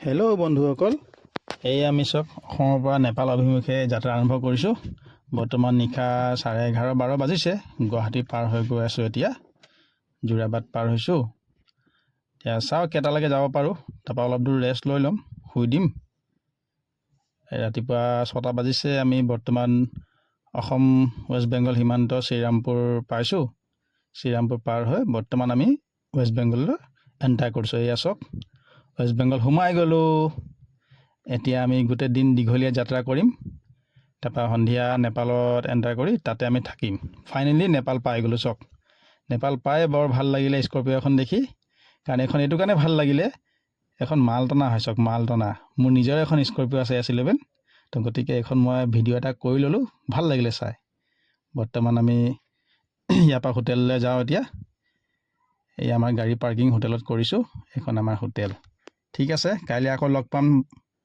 Hello' বন্ধুসকল, আমি চব অসমৰ পৰা নেপাল অভিমুখে যাত্ৰা আৰম্ভ কৰিছোঁ। বৰ্তমান নিশা 11:30-12 বাজিছে। গুৱাহাটী পাৰ হৈ গৈ আছোঁ। এতিয়া যোৰাবাট পাৰ হৈছোঁ। এতিয়া চাওঁ কেইটালৈকে যাব পাৰোঁ। তাৰপৰা অলপ দূৰ ৰেষ্ট লৈ ল'ম, শুই দিম। ৰাতিপুৱা 6টা বাজিছে। আমি বৰ্তমান অসম ৱেষ্ট বেংগল সীমান্ত শ্ৰীৰামপুৰ পাইছোঁ। শ্ৰীৰামপুৰ পাৰ হৈ বৰ্তমান আমি ৱেষ্ট বেংগললৈ এণ্টাৰ কৰিছোঁ। এয়া চাওক, ৱেষ্ট বেংগল সোমাই গ'লোঁ। এতিয়া আমি গোটেই দিন দীঘলীয়া যাত্ৰা কৰিম। তাৰপৰা সন্ধিয়া নেপালত এণ্টাৰ কৰি তাতে আমি থাকিম। ফাইনেলি নেপাল পাই গ'লোঁ। চাওক, নেপাল পাই বৰ ভাল লাগিলে স্কৰপিঅ' এখন দেখি। কাৰণ এইখন এইটো কাৰণে ভাল লাগিলে, এখন মালটনা হয়। চাওক, মালটনা। মোৰ নিজৰ এখন স্কৰপিঅ' আছে S11, তো গতিকে এইখন মই ভিডিঅ' এটা কৰি ল'লোঁ, ভাল লাগিলে চাই। বৰ্তমান আমি ইয়াৰ পৰা হোটেললৈ যাওঁ। এতিয়া এই আমাৰ গাড়ী পাৰ্কিং হোটেলত কৰিছোঁ। এইখন আমাৰ হোটেল। ঠিক আছে, কাইলৈ আকৌ লগ পাম